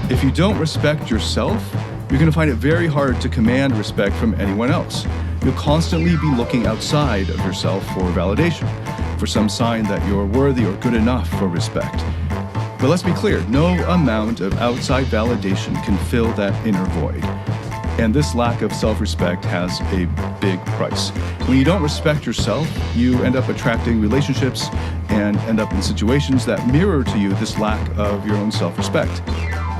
If you don't respect yourself, you're going to find it very hard to command respect from anyone else. You'll constantly be looking outside of yourself for validation, for some sign that you're worthy or good enough for respect. But let's be clear, no amount of outside validation can fill that inner void. And this lack of self-respect has a big price. When you don't respect yourself, you end up attracting relationships and end up in situations that mirror to you this lack of your own self-respect.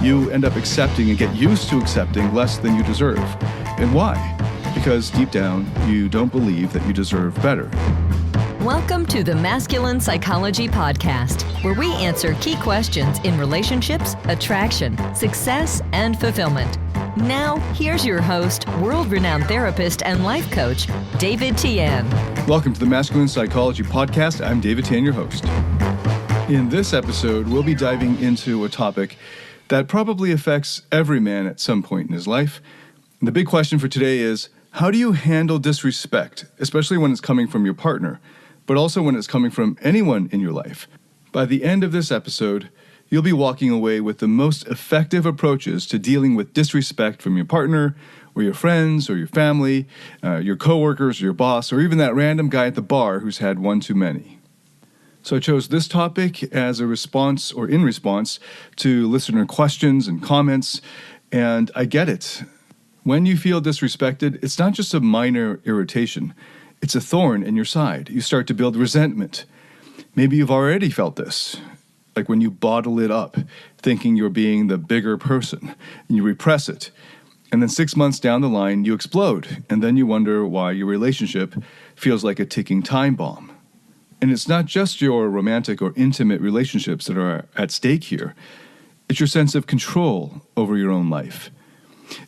You end up accepting and get used to accepting less than you deserve. And why? Because deep down, you don't believe that you deserve better. Welcome to the Masculine Psychology Podcast, where we answer key questions in relationships, attraction, success, and fulfillment. Now, here's your host, world-renowned therapist and life coach, David Tian. Welcome to the Masculine Psychology Podcast. I'm David Tian, your host. In this episode, we'll be diving into a topic that probably affects every man at some point in his life. And the big question for today is, how do you handle disrespect, especially when it's coming from your partner, but also when it's coming from anyone in your life? By the end of this episode, you'll be walking away with the most effective approaches to dealing with disrespect from your partner, or your friends, or your family, your coworkers, or your boss, or even that random guy at the bar who's had one too many. So I chose this topic as a response or in response to listener questions and comments, and I get it. When you feel disrespected, it's not just a minor irritation. It's a thorn in your side. You start to build resentment. Maybe you've already felt this, like when you bottle it up, thinking you're being the bigger person, and you repress it. And then 6 months down the line, you explode, and then you wonder why your relationship feels like a ticking time bomb. And it's not just your romantic or intimate relationships that are at stake here. It's your sense of control over your own life.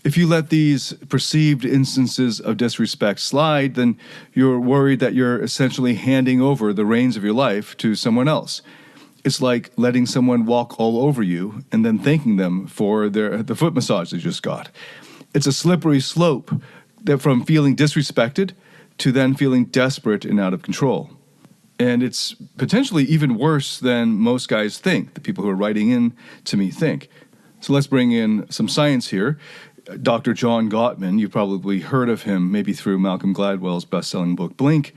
If you let these perceived instances of disrespect slide, then you're worried that you're essentially handing over the reins of your life to someone else. It's like letting someone walk all over you and then thanking them for the foot massage they just got. It's a slippery slope that from feeling disrespected to then feeling desperate and out of control. And it's potentially even worse than most guys think, the people who are writing in to me think. So let's bring in some science here. Dr. John Gottman, you've probably heard of him maybe through Malcolm Gladwell's best-selling book, Blink.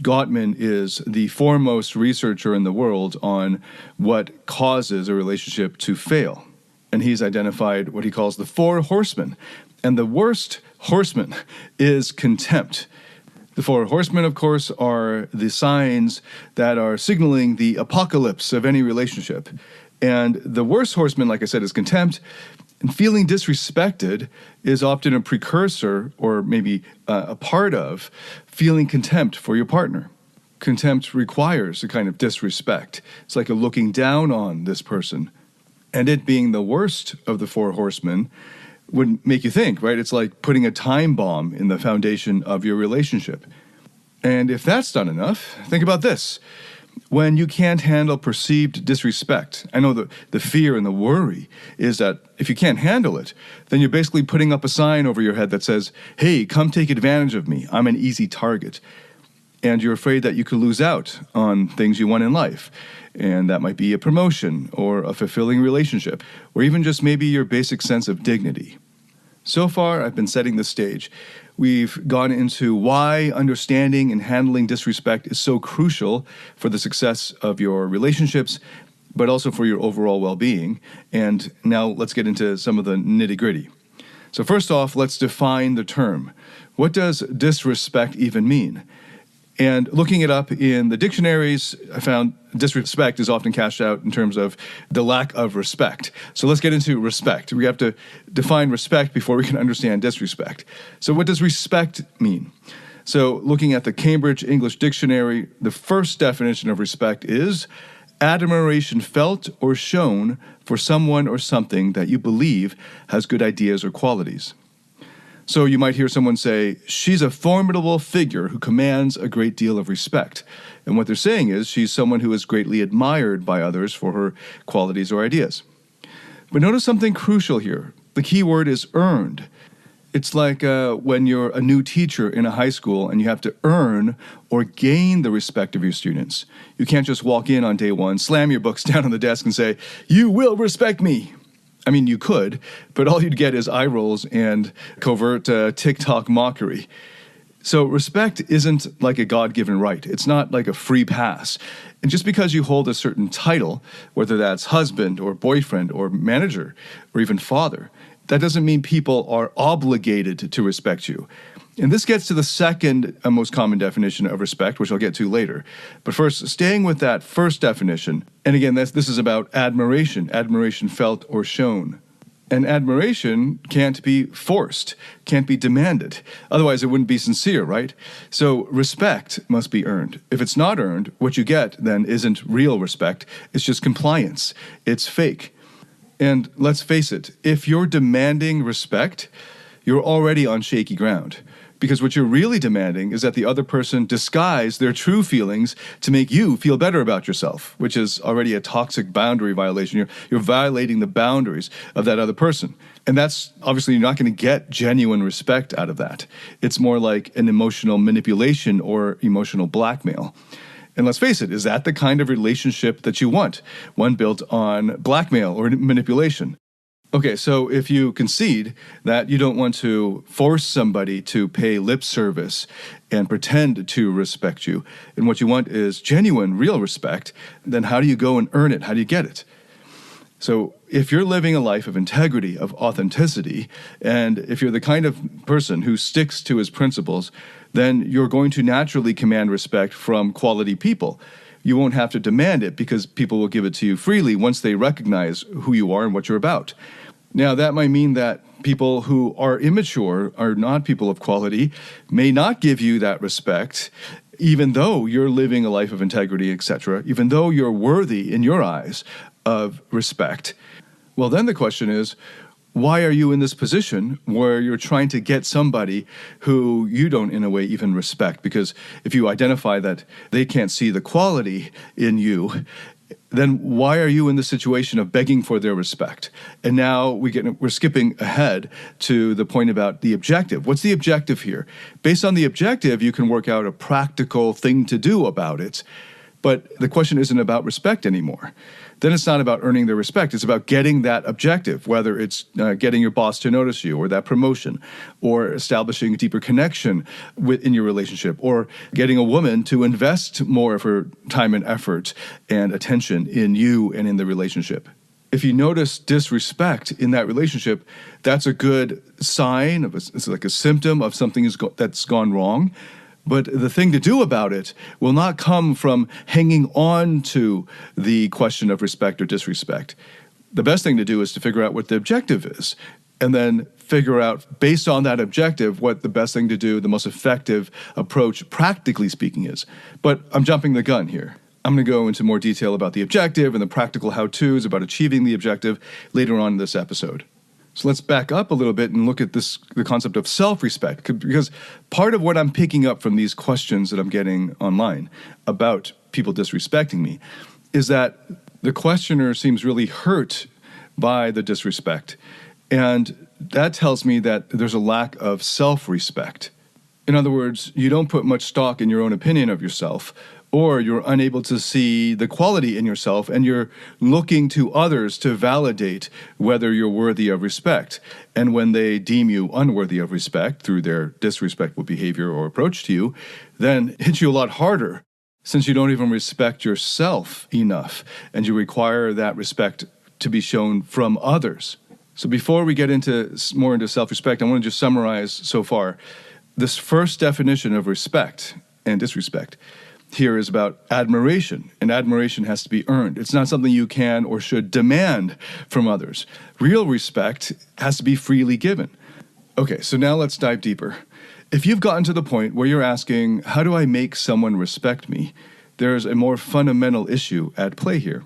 Gottman is the foremost researcher in the world on what causes a relationship to fail. And he's identified what he calls the 4 horsemen. And the worst horseman is contempt. The 4 horsemen, of course, are the signs that are signaling the apocalypse of any relationship. And the worst horseman, like I said, is contempt. And feeling disrespected is often a precursor or maybe a part of feeling contempt for your partner. Contempt requires a kind of disrespect. It's like a looking down on this person. And it being the worst of the 4 horsemen would make you think, right? It's like putting a time bomb in the foundation of your relationship. And if that's not enough, think about this. When you can't handle perceived disrespect, I know the fear and the worry is that if you can't handle it, then you're basically putting up a sign over your head that says, hey, come take advantage of me. I'm an easy target. And you're afraid that you could lose out on things you want in life. And that might be a promotion or a fulfilling relationship, or even just maybe your basic sense of dignity. So far, I've been setting the stage. We've gone into why understanding and handling disrespect is so crucial for the success of your relationships, but also for your overall well-being. And now let's get into some of the nitty-gritty. So first off, let's define the term. What does disrespect even mean? And looking it up in the dictionaries, I found disrespect is often cast out in terms of the lack of respect. So let's get into respect. We have to define respect before we can understand disrespect. So what does respect mean? So looking at the Cambridge English Dictionary, the first definition of respect is admiration felt or shown for someone or something that you believe has good ideas or qualities. So you might hear someone say, she's a formidable figure who commands a great deal of respect. And what they're saying is she's someone who is greatly admired by others for her qualities or ideas. But notice something crucial here. The key word is earned. It's like when you're a new teacher in a high school and you have to earn or gain the respect of your students. You can't just walk in on day one, slam your books down on the desk and say, you will respect me. I mean, you could, but all you'd get is eye rolls and covert TikTok mockery. So respect isn't like a God-given right. It's not like a free pass. And just because you hold a certain title, whether that's husband or boyfriend or manager or even father, that doesn't mean people are obligated to respect you. And this gets to the second most common definition of respect, which I'll get to later. But first, staying with that first definition, and again, this is about admiration felt or shown. And admiration can't be forced, can't be demanded. Otherwise, it wouldn't be sincere, right? So respect must be earned. If it's not earned, what you get then isn't real respect. It's just compliance. It's fake. And let's face it, if you're demanding respect, you're already on shaky ground. Because what you're really demanding is that the other person disguise their true feelings to make you feel better about yourself, which is already a toxic boundary violation. You're violating the boundaries of that other person. And that's obviously you're not going to get genuine respect out of that. It's more like an emotional manipulation or emotional blackmail. And let's face it, is that the kind of relationship that you want? One built on blackmail or manipulation? Okay, so if you concede that you don't want to force somebody to pay lip service and pretend to respect you, and what you want is genuine, real respect, then how do you go and earn it? How do you get it? So if you're living a life of integrity, of authenticity, and if you're the kind of person who sticks to his principles, then you're going to naturally command respect from quality people. You won't have to demand it because people will give it to you freely once they recognize who you are and what you're about. Now, that might mean that people who are immature, are not people of quality, may not give you that respect, even though you're living a life of integrity, etc., even though you're worthy in your eyes of respect. Well, then the question is, why are you in this position where you're trying to get somebody who you don't, in a way, even respect? Because if you identify that they can't see the quality in you, then why are you in the situation of begging for their respect? And now we're skipping ahead to the point about the objective. What's the objective here? Based on the objective, you can work out a practical thing to do about it. But the question isn't about respect anymore. Then it's not about earning their respect. It's about getting that objective, whether it's getting your boss to notice you or that promotion or establishing a deeper connection in your relationship or getting a woman to invest more of her time and effort and attention in you and in the relationship. If you notice disrespect in that relationship, that's a good sign, it's like a symptom of something that's gone wrong. But the thing to do about it will not come from hanging on to the question of respect or disrespect. The best thing to do is to figure out what the objective is, and then figure out, based on that objective, what the best thing to do, the most effective approach, practically speaking, is. But I'm jumping the gun here. I'm going to go into more detail about the objective and the practical how-tos about achieving the objective later on in this episode. So let's back up a little bit and look at the concept of self-respect, because part of what I'm picking up from these questions that I'm getting online about people disrespecting me is that the questioner seems really hurt by the disrespect. And that tells me that there's a lack of self-respect. In other words, you don't put much stock in your own opinion of yourself, or you're unable to see the quality in yourself, and you're looking to others to validate whether you're worthy of respect. And when they deem you unworthy of respect through their disrespectful behavior or approach to you, then it hits you a lot harder, since you don't even respect yourself enough, and you require that respect to be shown from others. So before we get more into self-respect, I want to just summarize so far. This first definition of respect and disrespect here is about admiration, and admiration has to be earned. It's not something you can or should demand from others. Real respect has to be freely given. Okay, so now let's dive deeper. If you've gotten to the point where you're asking, how do I make someone respect me? There's a more fundamental issue at play here.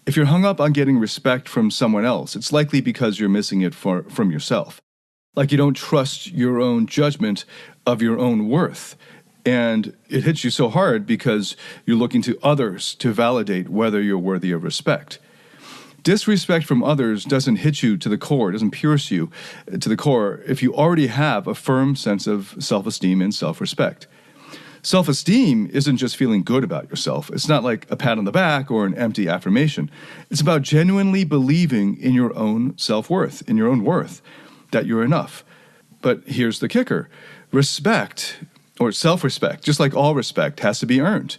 If you're hung up on getting respect from someone else, it's likely because you're missing it from yourself. Like you don't trust your own judgment of your own worth. And it hits you so hard because you're looking to others to validate whether you're worthy of respect. Disrespect from others doesn't hit you to the core, doesn't pierce you to the core if you already have a firm sense of self-esteem and self-respect. Self-esteem isn't just feeling good about yourself. It's not like a pat on the back or an empty affirmation. It's about genuinely believing in your own self-worth, in your own worth, that you're enough. But here's the kicker. Respect, or self-respect, just like all respect, has to be earned.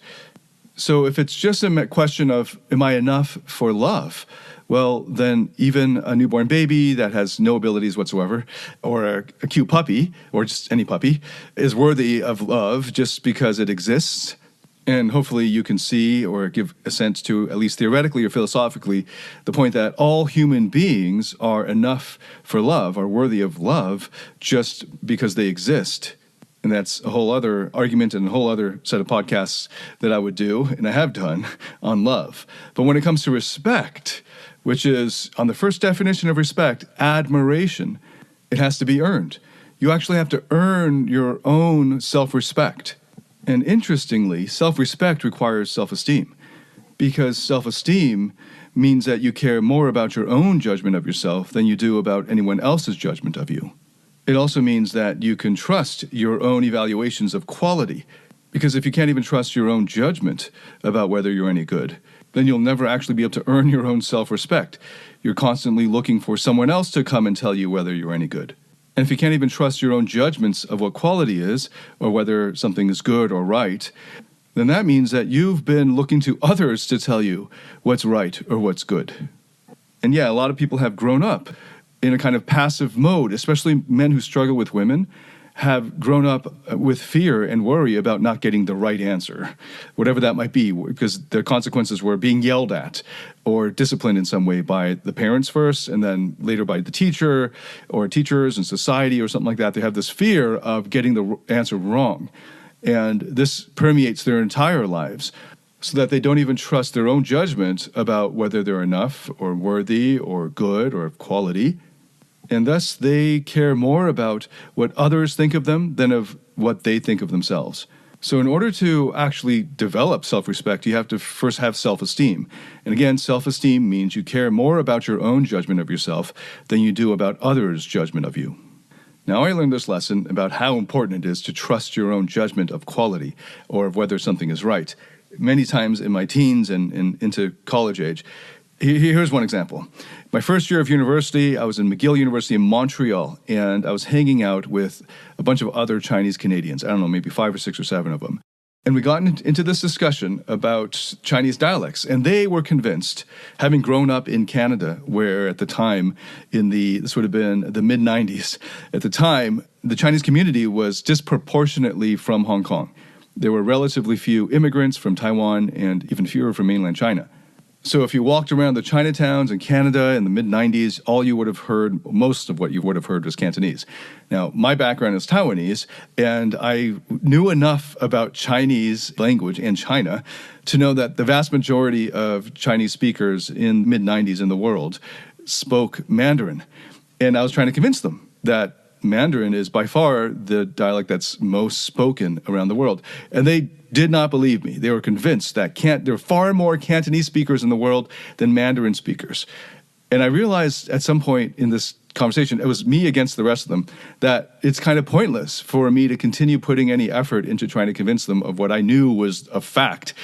So if it's just a question of, am I enough for love? Well, then even a newborn baby that has no abilities whatsoever, or a cute puppy, or just any puppy, is worthy of love just because it exists. And hopefully you can see or give a sense to, at least theoretically or philosophically, the point that all human beings are enough for love, are worthy of love, just because they exist. And that's a whole other argument and a whole other set of podcasts that I would do, and I have done, on love. But when it comes to respect, which is, on the first definition of respect, admiration, it has to be earned. You actually have to earn your own self-respect. And interestingly, self-respect requires self-esteem, because self-esteem means that you care more about your own judgment of yourself than you do about anyone else's judgment of you. It also means that you can trust your own evaluations of quality, because if you can't even trust your own judgment about whether you're any good, then you'll never actually be able to earn your own self-respect. You're constantly looking for someone else to come and tell you whether you're any good. And if you can't even trust your own judgments of what quality is, or whether something is good or right, then that means that you've been looking to others to tell you what's right or what's good. And yeah, a lot of people have grown up in a kind of passive mode, especially men who struggle with women, have grown up with fear and worry about not getting the right answer, whatever that might be, because the consequences were being yelled at or disciplined in some way by the parents first, and then later by the teacher or teachers and society or something like that. They have this fear of getting the answer wrong. And this permeates their entire lives, so that they don't even trust their own judgment about whether they're enough or worthy or good or of quality. And thus, they care more about what others think of them than of what they think of themselves. So in order to actually develop self-respect, you have to first have self-esteem. And again, self-esteem means you care more about your own judgment of yourself than you do about others' judgment of you. Now, I learned this lesson about how important it is to trust your own judgment of quality or of whether something is right. Many times in my teens and into college age. Here's one example. My first year of university, I was in McGill University in Montreal, and I was hanging out with a bunch of other Chinese Canadians. I don't know, maybe 5 or 6 or 7 of them. And we got into this discussion about Chinese dialects, and they were convinced, having grown up in Canada, where at the time, this would have been the mid-90s, at the time, the Chinese community was disproportionately from Hong Kong. There were relatively few immigrants from Taiwan and even fewer from mainland China. So if you walked around the Chinatowns in Canada in the mid-90s, all you would have heard, most of what you would have heard was Cantonese. Now, my background is Taiwanese, and I knew enough about Chinese language and China to know that the vast majority of Chinese speakers in the mid-90s in the world spoke Mandarin. And I was trying to convince them that Mandarin is by far the dialect that's most spoken around the world. And they did not believe me. They were convinced that there are far more Cantonese speakers in the world than Mandarin speakers. And I realized at some point in this conversation, it was me against the rest of them, that it's kind of pointless for me to continue putting any effort into trying to convince them of what I knew was a fact.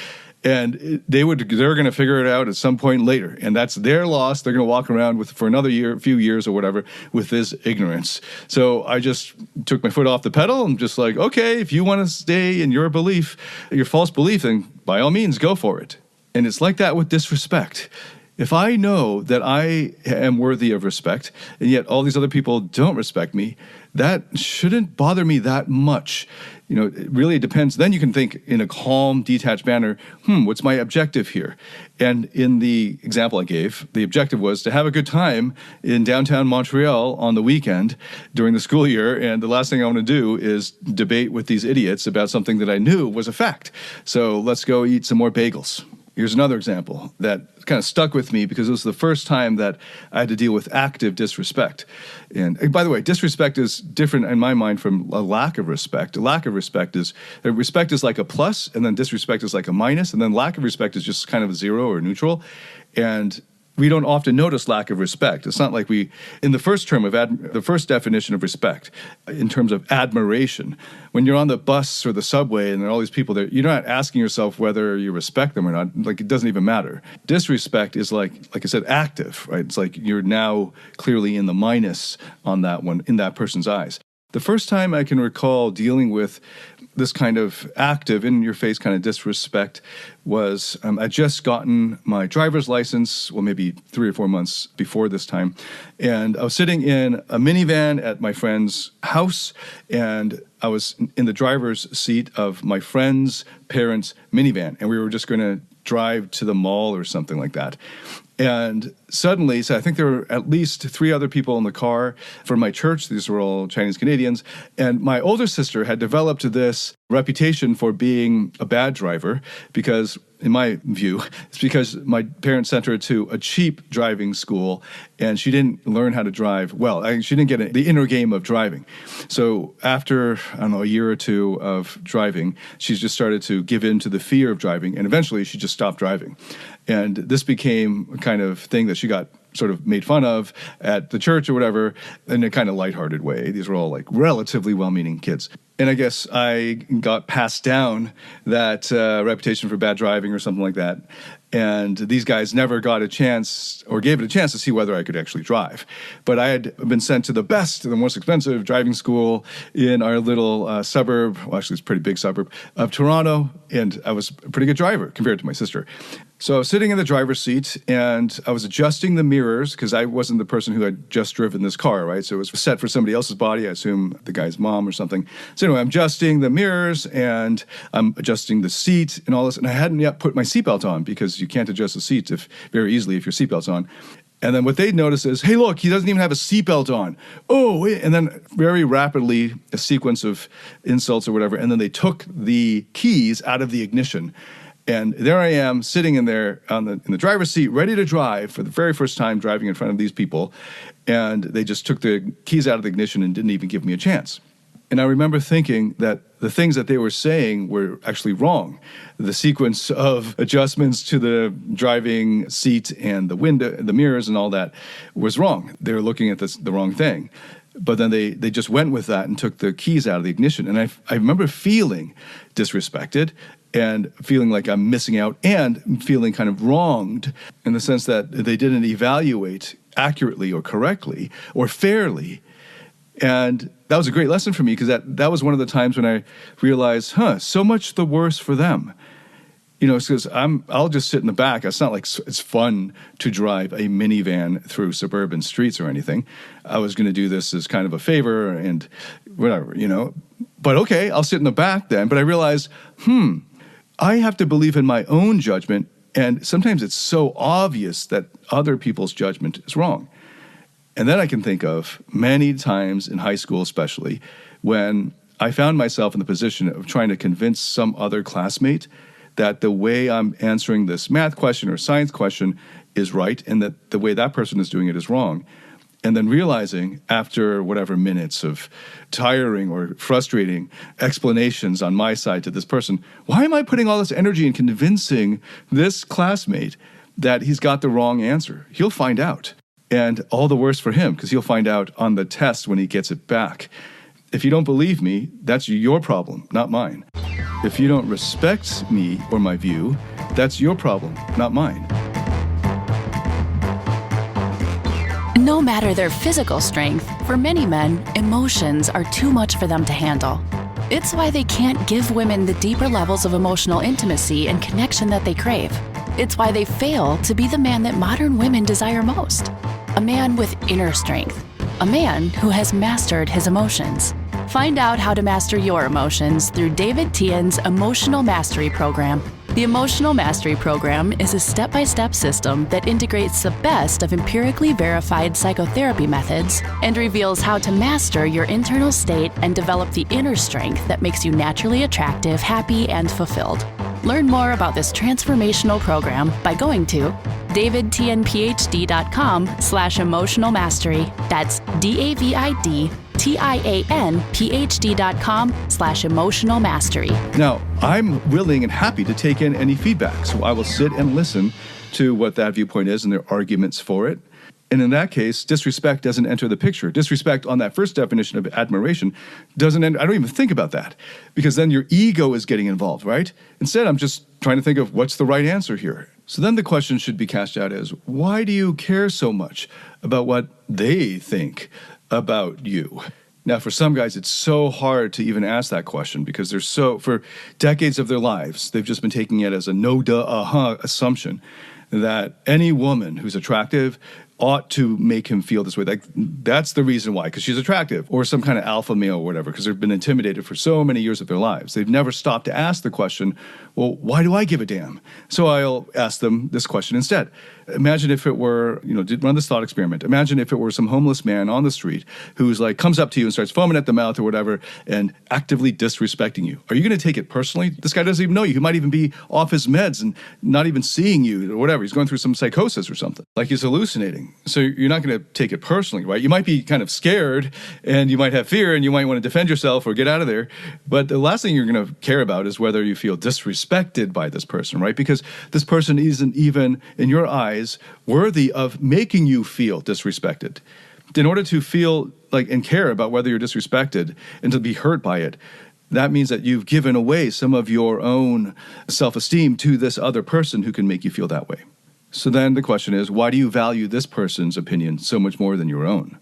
And they were going to figure it out at some point later. And that's their loss. They're going to walk around for another few years or whatever, with this ignorance. So I just took my foot off the pedal and just like, okay, if you want to stay in your belief, your false belief, then by all means, go for it. And it's like that with disrespect. If I know that I am worthy of respect, and yet all these other people don't respect me, that shouldn't bother me that much. It really depends. Then you can think in a calm, detached manner, what's my objective here? And in the example I gave, the objective was to have a good time in downtown Montreal on the weekend during the school year, and the last thing I want to do is debate with these idiots about something that I knew was a fact. So let's go eat some more bagels. Here's another example that kind of stuck with me because it was the first time that I had to deal with active disrespect. And by the way, disrespect is different in my mind from a lack of respect. A lack of respect is like a plus, and then disrespect is like a minus, and then lack of respect is just kind of a zero or neutral. And we don't often notice lack of respect. It's not like we, in the first term of the first definition of respect, in terms of admiration, when you're on the bus or the subway and there are all these people there, you're not asking yourself whether you respect them or not. Like, it doesn't even matter. Disrespect is like I said, active, right? It's like you're now clearly in the minus on that one, in that person's eyes. The first time I can recall dealing with this kind of active, in-your-face kind of disrespect was I'd just gotten my driver's license, well, maybe 3 or 4 months before this time. And I was sitting in a minivan at my friend's house, and I was in the driver's seat of my friend's parents' minivan. And we were just going to drive to the mall or something like that. And suddenly, so I think there were at least 3 other people in the car from my church. These were all Chinese Canadians. And my older sister had developed this reputation for being a bad driver because, in my view, it's because my parents sent her to a cheap driving school and she didn't learn how to drive well. She didn't get the inner game of driving. So after, I don't know, a year or 2 of driving, she's just started to give in to the fear of driving, and eventually she just stopped driving. And this became a kind of thing that she got sort of made fun of at the church or whatever in a kind of lighthearted way. These were all like relatively well-meaning kids. And I guess I got passed down that reputation for bad driving or something like that. And these guys never got a chance or gave it a chance to see whether I could actually drive. But I had been sent to the most expensive driving school in our little suburb, well, actually it's a pretty big suburb, of Toronto. And I was a pretty good driver compared to my sister. So I was sitting in the driver's seat and I was adjusting the mirrors because I wasn't the person who had just driven this car, right? So it was set for somebody else's body, I assume the guy's mom or something. So anyway, I'm adjusting the mirrors and I'm adjusting the seat and all this. And I hadn't yet put my seatbelt on because you can't adjust the seat very easily if your seatbelt's on. And then what they'd notice is, hey, look, he doesn't even have a seatbelt on. Oh, wait. And then very rapidly, a sequence of insults or whatever. And then they took the keys out of the ignition. And there I am sitting in there in the driver's seat, ready to drive for the very first time, driving in front of these people. And they just took the keys out of the ignition and didn't even give me a chance. And I remember thinking that the things that they were saying were actually wrong. The sequence of adjustments to the driving seat and the window, the mirrors and all that was wrong. They were looking at the wrong thing. But then they just went with that and took the keys out of the ignition. And I remember feeling disrespected and feeling like I'm missing out and feeling kind of wronged in the sense that they didn't evaluate accurately or correctly or fairly. And that was a great lesson for me because that was one of the times when I realized, so much the worse for them. You know, because I'll just sit in the back. It's not like it's fun to drive a minivan through suburban streets or anything. I was going to do this as kind of a favor and whatever, you know. But okay, I'll sit in the back then. But I realized, I have to believe in my own judgment. And sometimes it's so obvious that other people's judgment is wrong. And then I can think of many times in high school especially when I found myself in the position of trying to convince some other classmate that the way I'm answering this math question or science question is right and that the way that person is doing it is wrong. And then realizing after whatever minutes of tiring or frustrating explanations on my side to this person, why am I putting all this energy in convincing this classmate that he's got the wrong answer? He'll find out. And all the worse for him because he'll find out on the test when he gets it back. If you don't believe me, that's your problem, not mine. If you don't respect me or my view, that's your problem, not mine. No matter their physical strength, for many men, emotions are too much for them to handle. It's why they can't give women the deeper levels of emotional intimacy and connection that they crave. It's why they fail to be the man that modern women desire most. A man with inner strength. A man who has mastered his emotions. Find out how to master your emotions through David Tian's Emotional Mastery Program. The Emotional Mastery Program is a step-by-step system that integrates the best of empirically verified psychotherapy methods and reveals how to master your internal state and develop the inner strength that makes you naturally attractive, happy, and fulfilled. Learn more about this transformational program by going to davidtianphd.com/emotional mastery. That's DavidTianPhD.com/emotional mastery. Now, I'm willing and happy to take in any feedback, so I will sit and listen to what that viewpoint is and their arguments for it. And in that case, disrespect doesn't enter the picture. Disrespect on that first definition of admiration doesn't enter. I don't even think about that because then your ego is getting involved, right? Instead, I'm just trying to think of what's the right answer here. So then the question should be cast out as, why do you care so much about what they think about you? Now, for some guys, it's so hard to even ask that question because for decades of their lives, they've just been taking it as a no-duh, assumption that any woman who's attractive ought to make him feel this way. Like, that's the reason why, because she's attractive, or some kind of alpha male or whatever, because they've been intimidated for so many years of their lives. They've never stopped to ask the question, well, why do I give a damn? So I'll ask them this question instead. Imagine if it were, run this thought experiment. Imagine if it were some homeless man on the street who's like, comes up to you and starts foaming at the mouth or whatever and actively disrespecting you. Are you going to take it personally? This guy doesn't even know you. He might even be off his meds and not even seeing you or whatever. He's going through some psychosis or something. Like he's hallucinating. So you're not going to take it personally, right? You might be kind of scared and you might have fear and you might want to defend yourself or get out of there. But the last thing you're going to care about is whether you feel disrespected by this person, right? Because this person isn't even, in your eyes, worthy of making you feel disrespected. In order to feel like and care about whether you're disrespected and to be hurt by it, that means that you've given away some of your own self-esteem to this other person who can make you feel that way. So then the question is, why do you value this person's opinion so much more than your own?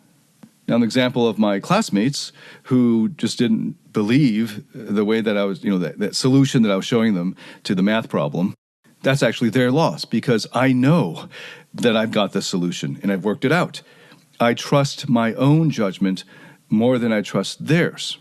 Now, an example of my classmates who just didn't believe the way that I was, that solution that I was showing them to the math problem, that's actually their loss because I know that I've got the solution and I've worked it out. I trust my own judgment more than I trust theirs.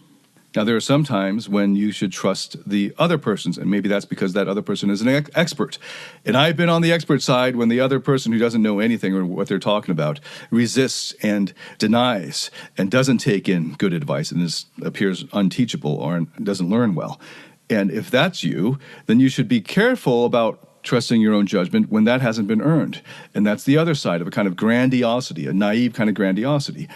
Now, there are some times when you should trust the other person's, and maybe that's because that other person is an expert. And I've been on the expert side when the other person who doesn't know anything or what they're talking about resists and denies and doesn't take in good advice and appears unteachable or doesn't learn well. And if that's you, then you should be careful about trusting your own judgment when that hasn't been earned. And that's the other side of a kind of grandiosity, a naive kind of grandiosity.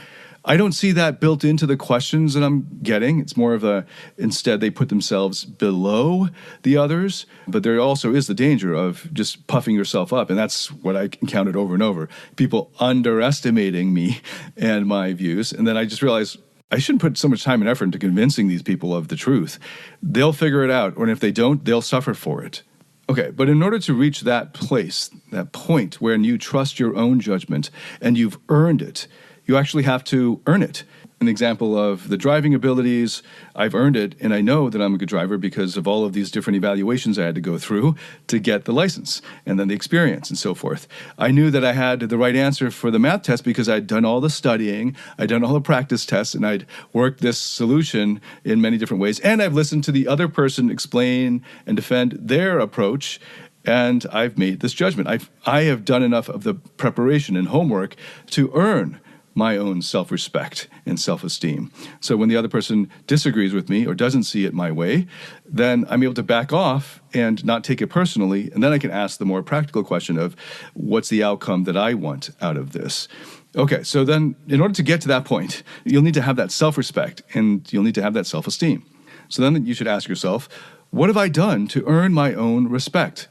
I don't see that built into the questions that I'm getting. It's more of instead they put themselves below the others, but there also is the danger of just puffing yourself up, and that's what I encountered over and over. People underestimating me and my views, and then I just realized I shouldn't put so much time and effort into convincing these people of the truth. They'll figure it out, or if they don't, they'll suffer for it. Okay, but in order to reach that place, that point where you trust your own judgment and you've earned it, you actually have to earn it. An example of the driving abilities, I've earned it, and I know that I'm a good driver because of all of these different evaluations I had to go through to get the license, and then the experience and so forth. I knew that I had the right answer for the math test because I'd done all the studying, I'd done all the practice tests, and I'd worked this solution in many different ways, and I've listened to the other person explain and defend their approach, and I've made this judgment. I have done enough of the preparation and homework to earn my own self-respect and self-esteem. So when the other person disagrees with me or doesn't see it my way, then I'm able to back off and not take it personally, and then I can ask the more practical question of what's the outcome that I want out of this. Okay, so then in order to get to that point, you'll need to have that self-respect and you'll need to have that self-esteem. So then you should ask yourself, what have I done to earn my own respect?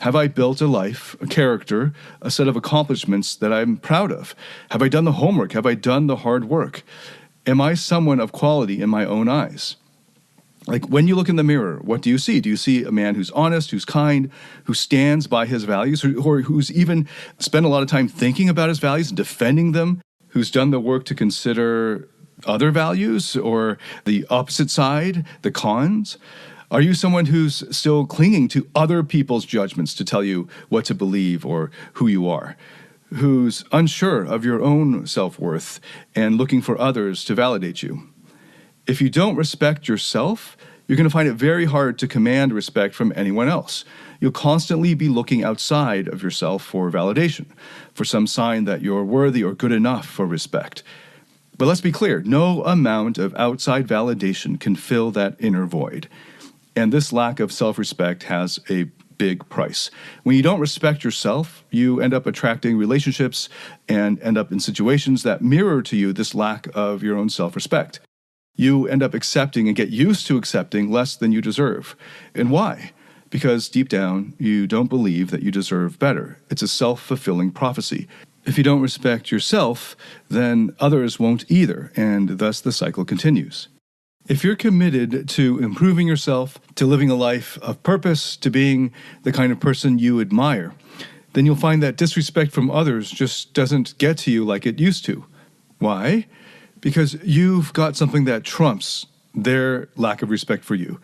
Have I built a life, a character, a set of accomplishments that I'm proud of? Have I done the homework? Have I done the hard work? Am I someone of quality in my own eyes? Like when you look in the mirror, what do you see? Do you see a man who's honest, who's kind, who stands by his values, or who's even spent a lot of time thinking about his values and defending them, who's done the work to consider other values or the opposite side, the cons? Are you someone who's still clinging to other people's judgments to tell you what to believe or who you are? Who's unsure of your own self-worth and looking for others to validate you? If you don't respect yourself, you're going to find it very hard to command respect from anyone else. You'll constantly be looking outside of yourself for validation, for some sign that you're worthy or good enough for respect. But let's be clear, no amount of outside validation can fill that inner void. And this lack of self-respect has a big price. When you don't respect yourself, you end up attracting relationships and end up in situations that mirror to you this lack of your own self-respect. You end up accepting and get used to accepting less than you deserve. And why? because deep down, you don't believe that you deserve better. It's a self-fulfilling prophecy. If you don't respect yourself, then others won't either, and thus the cycle continues. If you're committed to improving yourself, to living a life of purpose, to being the kind of person you admire, then you'll find that disrespect from others just doesn't get to you like it used to. Why? Because you've got something that trumps their lack of respect for you.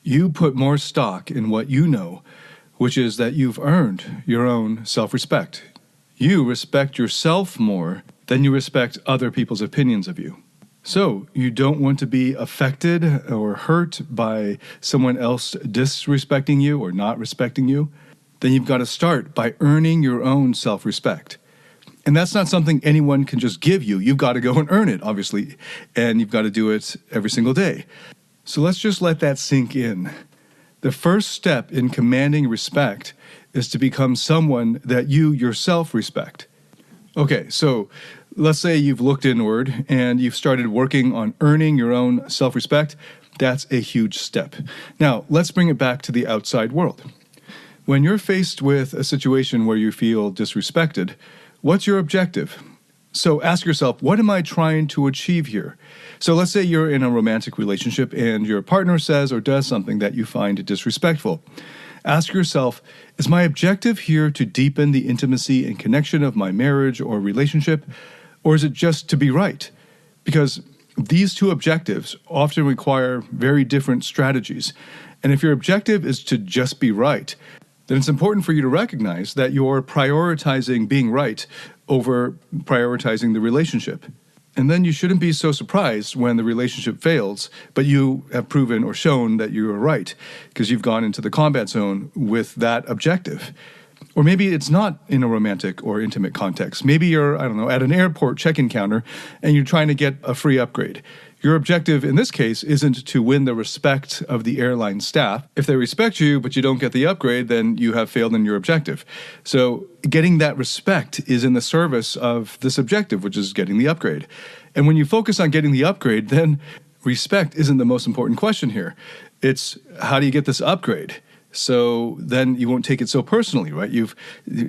You put more stock in what you know, which is that you've earned your own self-respect. You respect yourself more than you respect other people's opinions of you. So, you don't want to be affected or hurt by someone else disrespecting you or not respecting you? Then you've got to start by earning your own self-respect. And that's not something anyone can just give you. You've got to go and earn it, obviously, and you've got to do it every single day. So let's just let that sink in. The first step in commanding respect is to become someone that you yourself respect. Okay, so let's say you've looked inward and you've started working on earning your own self-respect. That's a huge step. Now, let's bring it back to the outside world. When you're faced with a situation where you feel disrespected, what's your objective? So ask yourself, what am I trying to achieve here? So let's say you're in a romantic relationship and your partner says or does something that you find disrespectful. Ask yourself, is my objective here to deepen the intimacy and connection of my marriage or relationship, or is it just to be right? Because these two objectives often require very different strategies. And if your objective is to just be right, then it's important for you to recognize that you're prioritizing being right over prioritizing the relationship. And then you shouldn't be so surprised when the relationship fails, but you have proven or shown that you are right because you've gone into the combat zone with that objective. Or maybe it's not in a romantic or intimate context. Maybe you're, at an airport check-in counter and you're trying to get a free upgrade. Your objective in this case isn't to win the respect of the airline staff. If they respect you, but you don't get the upgrade, then you have failed in your objective. So getting that respect is in the service of this objective, which is getting the upgrade. And when you focus on getting the upgrade, then respect isn't the most important question here. It's how do you get this upgrade? So then you won't take it so personally, right?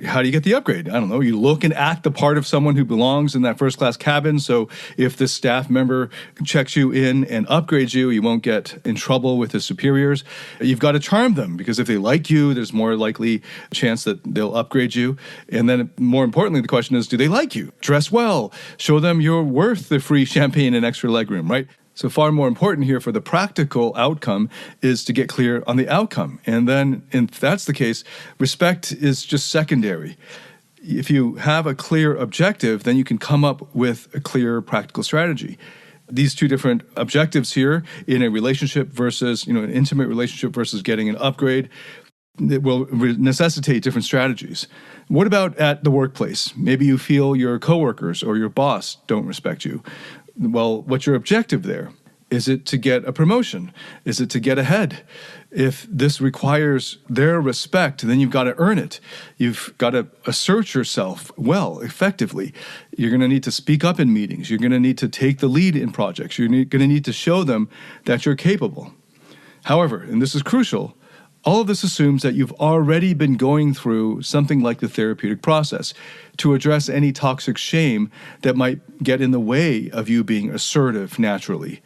How do you get the upgrade? I don't know. You look and act the part of someone who belongs in that first class cabin. So if this staff member checks you in and upgrades you, you won't get in trouble with his superiors. You've got to charm them because if they like you, there's more likely chance that they'll upgrade you. And then more importantly, the question is, do they like you? Dress well. Show them you're worth the free champagne and extra legroom, right? So far more important here for the practical outcome is to get clear on the outcome. And then if that's the case, respect is just secondary. If you have a clear objective, then you can come up with a clear practical strategy. These two different objectives here in a relationship versus, an intimate relationship versus getting an upgrade, it will necessitate different strategies. What about at the workplace? Maybe you feel your coworkers or your boss don't respect you. Well, what's your objective there? Is it to get a promotion? Is it to get ahead? If this requires their respect, then you've got to earn it. You've got to assert yourself well, effectively. You're going to need to speak up in meetings. You're going to need to take the lead in projects. You're going to need to show them that you're capable. However, and this is crucial, all of this assumes that you've already been going through something like the therapeutic process to address any toxic shame that might get in the way of you being assertive naturally.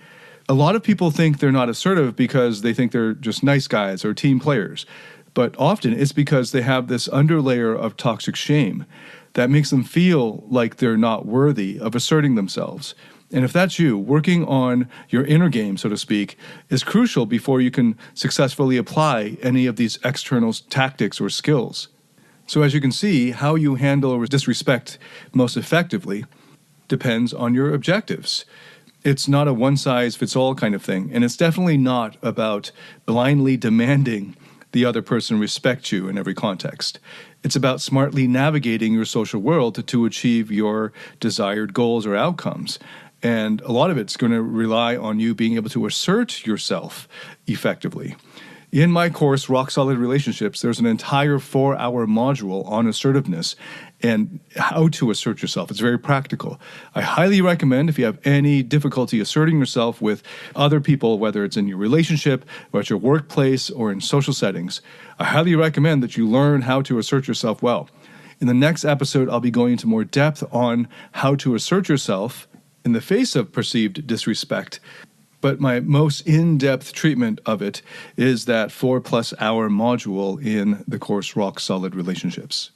A lot of people think they're not assertive because they think they're just nice guys or team players. But often it's because they have this underlayer of toxic shame that makes them feel like they're not worthy of asserting themselves. And if that's you, working on your inner game, so to speak, is crucial before you can successfully apply any of these external tactics or skills. So as you can see, how you handle disrespect most effectively depends on your objectives. It's not a one-size-fits-all kind of thing, and it's definitely not about blindly demanding the other person respect you in every context. It's about smartly navigating your social world to achieve your desired goals or outcomes. And a lot of it's going to rely on you being able to assert yourself effectively. In my course, Rock Solid Relationships, there's an entire 4-hour module on assertiveness and how to assert yourself. It's very practical. I highly recommend, if you have any difficulty asserting yourself with other people, whether it's in your relationship or at your workplace or in social settings, I highly recommend that you learn how to assert yourself well. In the next episode, I'll be going into more depth on how to assert yourself in the face of perceived disrespect. But my most in-depth treatment of it is that 4+ hour module in the course Rock Solid Relationships.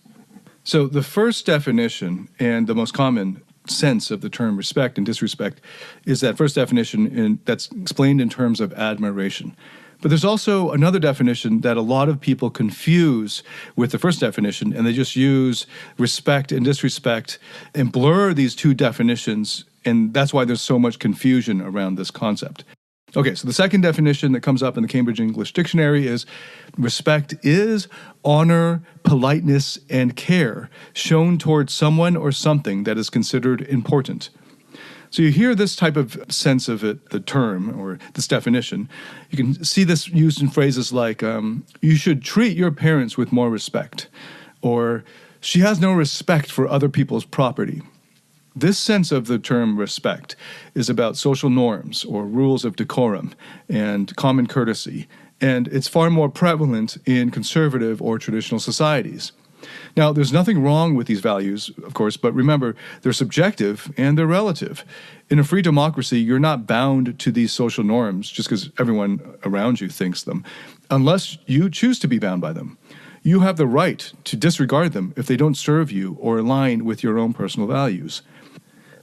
So the first definition and the most common sense of the term respect and disrespect is that first definition that's explained in terms of admiration. But there's also another definition that a lot of people confuse with the first definition, and they just use respect and disrespect and blur these two definitions, and that's why there's so much confusion around this concept. Okay, so the second definition that comes up in the Cambridge English Dictionary is respect is honor, politeness, and care shown towards someone or something that is considered important. So you hear this type of sense of it, the term, or this definition. You can see this used in phrases like, you should treat your parents with more respect, or she has no respect for other people's property. This sense of the term respect is about social norms or rules of decorum and common courtesy, and it's far more prevalent in conservative or traditional societies. Now, there's nothing wrong with these values, of course, but remember, they're subjective and they're relative. In a free democracy, you're not bound to these social norms just because everyone around you thinks them, unless you choose to be bound by them. You have the right to disregard them if they don't serve you or align with your own personal values.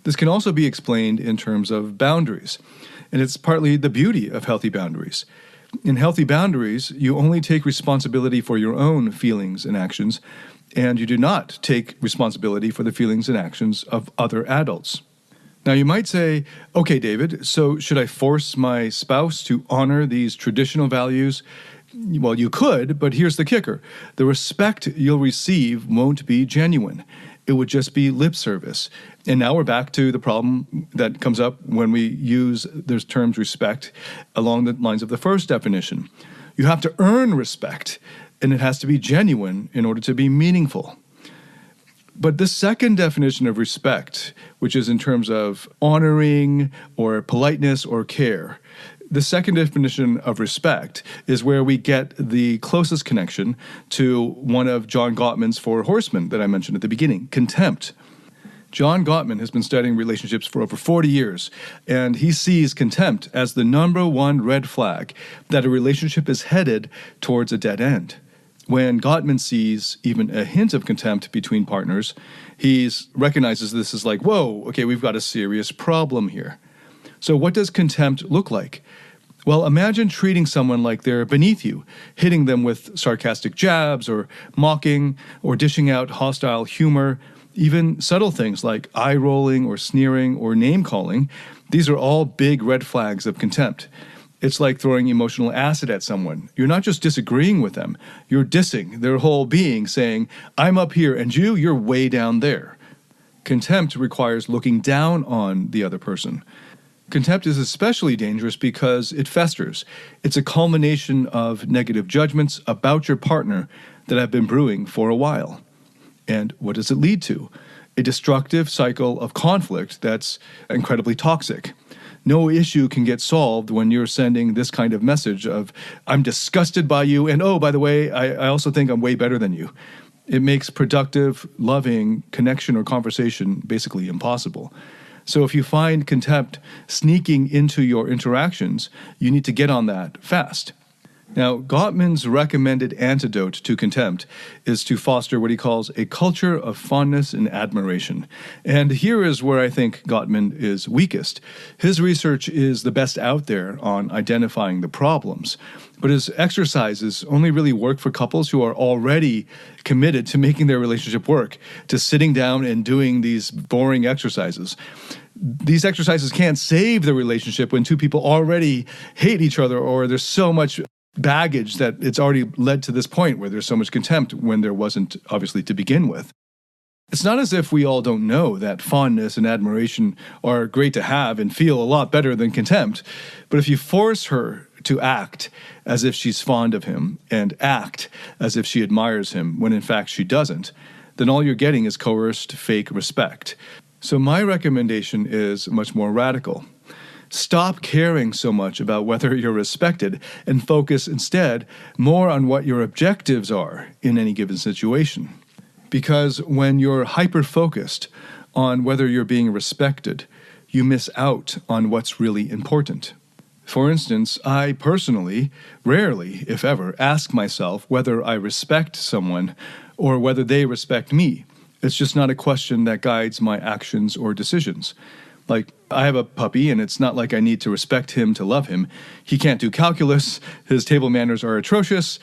This can also be explained in terms of boundaries, and it's partly the beauty of healthy boundaries. In healthy boundaries, you only take responsibility for your own feelings and actions, and you do not take responsibility for the feelings and actions of other adults. Now, you might say, okay, David, so should I force my spouse to honor these traditional values? Well, you could, but here's the kicker. The respect you'll receive won't be genuine. It would just be lip service. And now we're back to the problem that comes up when we use those terms respect along the lines of the first definition. You have to earn respect, and it has to be genuine in order to be meaningful. But the second definition of respect, which is in terms of honoring or politeness or care, the second definition of respect is where we get the closest connection to one of John Gottman's 4 horsemen that I mentioned at the beginning, contempt. John Gottman has been studying relationships for over 40 years, and he sees contempt as the number one red flag that a relationship is headed towards a dead end. When Gottman sees even a hint of contempt between partners, he recognizes this as like, whoa, okay, we've got a serious problem here. So what does contempt look like? Well, imagine treating someone like they're beneath you, hitting them with sarcastic jabs or mocking or dishing out hostile humor, even subtle things like eye-rolling or sneering or name-calling. These are all big red flags of contempt. It's like throwing emotional acid at someone. You're not just disagreeing with them, you're dissing their whole being, saying, I'm up here and you're way down there. Contempt requires looking down on the other person. Contempt is especially dangerous because it festers. It's a culmination of negative judgments about your partner that have been brewing for a while. And what does it lead to? A destructive cycle of conflict that's incredibly toxic. No issue can get solved when you're sending this kind of message of, I'm disgusted by you, and oh, by the way, I also think I'm way better than you. It makes productive, loving connection or conversation basically impossible. So if you find contempt sneaking into your interactions, you need to get on that fast. Now, Gottman's recommended antidote to contempt is to foster what he calls a culture of fondness and admiration. And here is where I think Gottman is weakest. His research is the best out there on identifying the problems, but his exercises only really work for couples who are already committed to making their relationship work, to sitting down and doing these boring exercises. These exercises can't save the relationship when two people already hate each other or there's so much baggage that it's already led to this point where there's so much contempt when there wasn't, obviously, to begin with. It's not as if we all don't know that fondness and admiration are great to have and feel a lot better than contempt, but if you force her to act as if she's fond of him and act as if she admires him when in fact she doesn't, then all you're getting is coerced fake respect. So my recommendation is much more radical. Stop caring so much about whether you're respected and focus instead more on what your objectives are in any given situation. Because when you're hyper-focused on whether you're being respected, you miss out on what's really important. For instance, I personally, rarely, if ever, ask myself whether I respect someone or whether they respect me. It's just not a question that guides my actions or decisions. Like, I have a puppy, and it's not like I need to respect him to love him. He can't do calculus, his table manners are atrocious,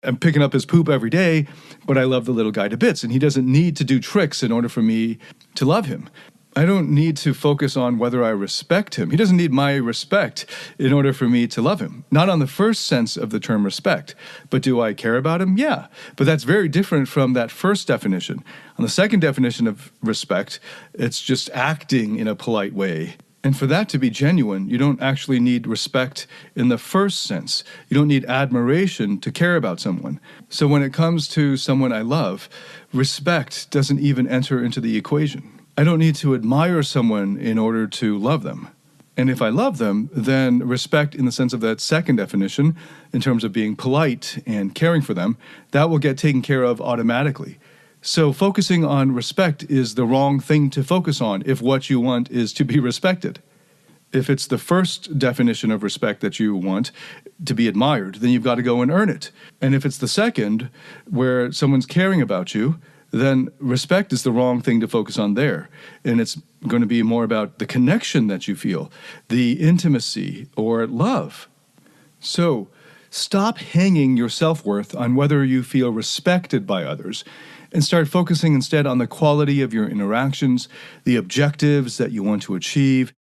I'm picking up his poop every day, but I love the little guy to bits, and he doesn't need to do tricks in order for me to love him. I don't need to focus on whether I respect him. He doesn't need my respect in order for me to love him. Not on the first sense of the term respect. But do I care about him? Yeah. But that's very different from that first definition. On the second definition of respect, it's just acting in a polite way. And for that to be genuine, you don't actually need respect in the first sense. You don't need admiration to care about someone. So when it comes to someone I love, respect doesn't even enter into the equation. I don't need to admire someone in order to love them. And if I love them, then respect in the sense of that second definition, in terms of being polite and caring for them, that will get taken care of automatically. So focusing on respect is the wrong thing to focus on if what you want is to be respected. If it's the first definition of respect that you want to be admired, then you've got to go and earn it. And if it's the second, where someone's caring about you, then respect is the wrong thing to focus on there. And it's going to be more about the connection that you feel, the intimacy or love. So stop hanging your self-worth on whether you feel respected by others and start focusing instead on the quality of your interactions, the objectives that you want to achieve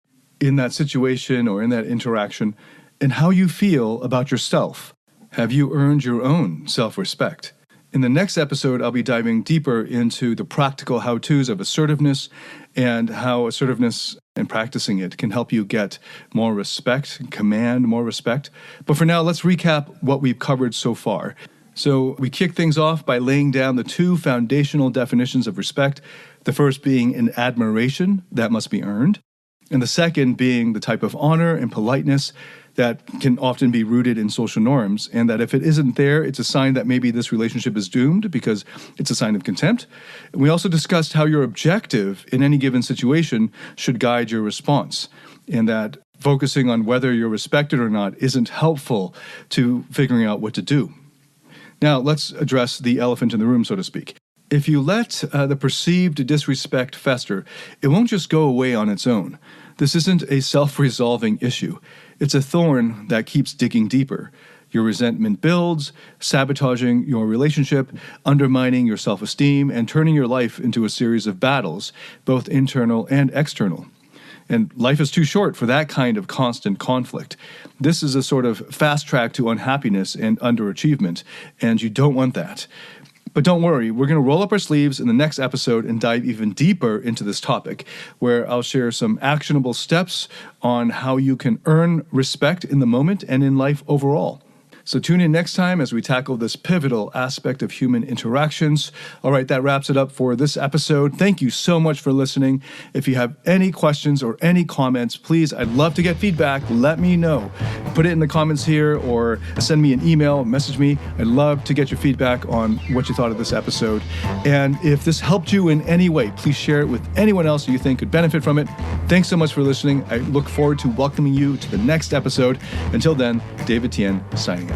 in that situation or in that interaction, and how you feel about yourself. Have you earned your own self-respect? In the next episode, I'll be diving deeper into the practical how-tos of assertiveness and how assertiveness and practicing it can help you get more respect and command more respect. But for now, let's recap what we've covered so far. So we kick things off by laying down the two foundational definitions of respect, the first being an admiration that must be earned, and the second being the type of honor and politeness that can often be rooted in social norms, and that if it isn't there, it's a sign that maybe this relationship is doomed because it's a sign of contempt. And we also discussed how your objective in any given situation should guide your response, and that focusing on whether you're respected or not isn't helpful to figuring out what to do. Now, let's address the elephant in the room, so to speak. If you let the perceived disrespect fester, it won't just go away on its own. This isn't a self-resolving issue. It's a thorn that keeps digging deeper. Your resentment builds, sabotaging your relationship, undermining your self-esteem, and turning your life into a series of battles, both internal and external. And life is too short for that kind of constant conflict. This is a sort of fast track to unhappiness and underachievement, and you don't want that. But don't worry, we're going to roll up our sleeves in the next episode and dive even deeper into this topic, where I'll share some actionable steps on how you can earn respect in the moment and in life overall. So tune in next time as we tackle this pivotal aspect of human interactions. All right, that wraps it up for this episode. Thank you so much for listening. If you have any questions or any comments, please, I'd love to get feedback. Let me know. Put it in the comments here or send me an email, message me. I'd love to get your feedback on what you thought of this episode. And if this helped you in any way, please share it with anyone else you think could benefit from it. Thanks so much for listening. I look forward to welcoming you to the next episode. Until then, David Tian signing out.